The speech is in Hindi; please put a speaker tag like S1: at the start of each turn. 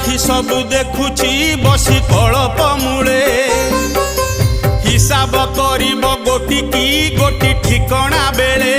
S1: आखि सबु देखुची बसी कलप मूले हिसाब करिब गोटी की गोटी ठिकणा बेले